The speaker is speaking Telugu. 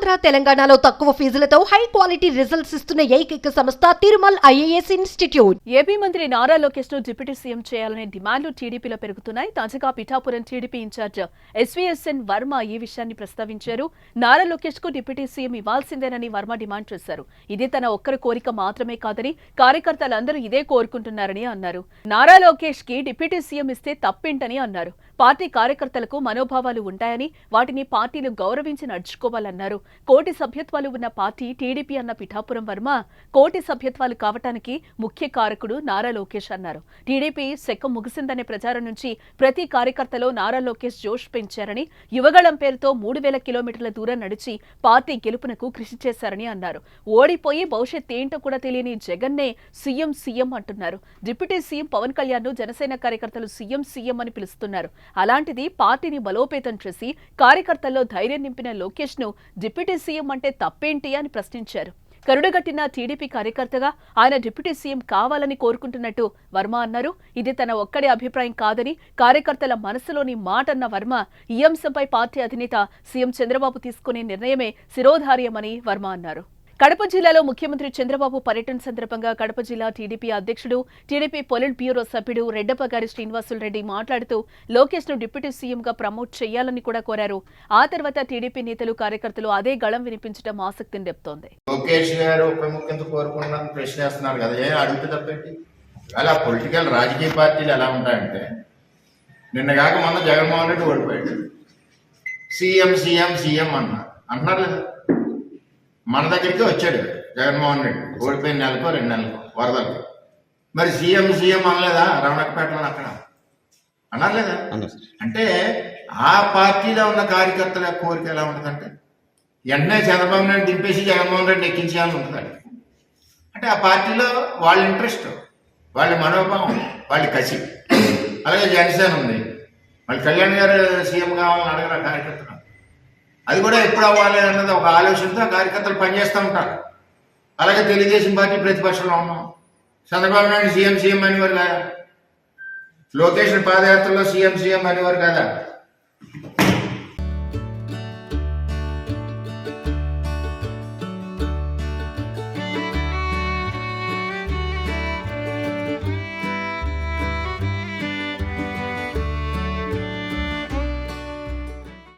ఆంధ్ర తెలంగాణలో తక్కువ ఫీజులతో హై క్వాలిటీ రిజల్ట్స్ ఇస్తున్న ఏకైక సంస్థ తిరుమల్ ఐఏఎస్ ఇన్స్టిట్యూట్. ఏపీ మంత్రి నారా లోకేష్ ను డిప్యూటీ సీఎం చేయాలనే డిమాండ్లు టీడీపీలో పెరుగుతున్నాయి. తాజాగా పిఠాపురం టీడీపీ ఇన్ఛార్జ్ ఎస్వీఎస్ఎన్ వర్మ ఈ విషయాన్ని ప్రస్తావించారు. నారా లోకేష్ కు డిప్యూటీ సీఎం ఇవ్వాల్సిందేనని వర్మ డిమాండ్ చేశారు. ఇది తన ఒక్కరి కోరిక మాత్రమే కాదని కార్యకర్తలందరూ ఇదే కోరుకుంటున్నారని అన్నారు. నారా లోకేష్ కి డిప్యూటీ సీఎం ఇస్తే తప్పేంటని అన్నారు. పార్టీ కార్యకర్తలకు మనోభావాలు ఉంటాయని వాటిని పార్టీలు గౌరవించి నడుచుకోవాలన్నారు. కోటి సభ్యత్వాలు ఉన్న పార్టీ టీడీపీ అన్న పిఠాపురం వర్మ కోటి సభ్యత్వాలు కావటానికి ముఖ్య కారకుడు నారా లోకేష్ అన్నారు. టీడీపీ శకం ముగిసిందనే ప్రచారం నుంచి ప్రతి కార్యకర్తలో నారా లోకేష్ జోష్ పెంచారని, యువగళం పేరుతో 3000 కిలోమీటర్ల దూరం నడిచి పార్టీ గెలుపునకు కృషి చేశారని అన్నారు. ఓడిపోయి భవిష్యత్ ఏంటో కూడా తెలియని జగన్నే సీఎం సీఎం అంటున్నారు. డిప్యూటీ సీఎం పవన్ కళ్యాణ్ ను జనసేన కార్యకర్తలు సీఎం సీఎం అని పిలుస్తున్నారు. అలాంటిది పార్టీని బలోపేతం చేసి కార్యకర్తల్లో ధైర్యం నింపిన లోకేష్ ను డిప్యూటీ సీఎం అంటే తప్పేంటి అని ప్రశ్నించారు. కరుడుగట్టిన టీడీపీ కార్యకర్తగా ఆయన డిప్యూటీ సీఎం కావాలని కోరుకుంటున్నట్టు వర్మ అన్నారు. ఇది తన ఒక్కడి అభిప్రాయం కాదని కార్యకర్తల మనసులోని మాట అన్న వర్మ ఈ అంశంపై పార్టీ అధినేత సీఎం చంద్రబాబు తీసుకునే నిర్ణయమే శిరోధార్యమని వర్మ అన్నారు. కడప జిల్లాలో ముఖ్యమంత్రి చంద్రబాబు పర్యటన సందర్భంగా కడప జిల్లా టీడీపీ అధ్యక్షుడు, టీడీపీ పొలిట్ బ్యూరో సభ్యుడు రెడ్డప్పగారి శ్రీనివాసులరెడ్డి మాట్లాడుతూ లోకేష్ ను డిప్యూటీ సీఎంగా ప్రమోట్ చేయాలని కూడా కోరారు. ఆ తర్వాత టీడీపీ నేతలు, కార్యకర్తలు అదే గళం వినిపించడం ఆసక్తిని రేపుతోంది. లోకేష్ గారు ఉప ముఖ్యమంత్రి కోరుకున్నాను ప్రశ్నిస్తున్నారు కదా, ఏం అడిగితే తప్పేంటి? అలా పొలిటికల్ రాజకీయ పార్టీలు ఎలా ఉంటాయంటే, నిన్నగాక మొన్న జగన్మోహన్ రెడ్డి ఓడిపోయాడు, సీఎం సీఎం సీఎం అంటున్నారు లేదా? మన దగ్గరికి వచ్చాడు జగన్మోహన్ రెడ్డి ఓడిపోయిన నెలకో 2 నెలలకో వరదలకి, మరి సీఎం సీఎం అనలేదా? రమణకపేటలో అక్కడ అన్నారు లేదా? అంటే ఆ పార్టీలో ఉన్న కార్యకర్తల కోరిక ఎలా ఉంటుందంటే, వెంటనే చంద్రబాబు నాయుడు దింపేసి జగన్మోహన్ రెడ్డి ఎక్కించాలని ఉంటుంది. అంటే ఆ పార్టీలో వాళ్ళ ఇంట్రెస్ట్, వాళ్ళ మనోభావం, వాళ్ళ కసి. అలాగే జనసేన ఉంది, వాళ్ళు కళ్యాణ్ గారు సీఎం కావాలని అడగరా కార్యకర్తలు? అది కూడా ఎప్పుడు అవ్వాలి అన్నది ఒక ఆలోచనతో కార్యకర్తలు పనిచేస్తూ ఉంటారు. అలాగే తెలుగుదేశం పార్టీ ప్రతిపక్షంలో ఉన్నాం, చంద్రబాబు నాయుడు సీఎం సీఎం అనేవారు కదా, లోకేష్ పాదయాత్రలో సీఎం సీఎం అనేవారు కదా.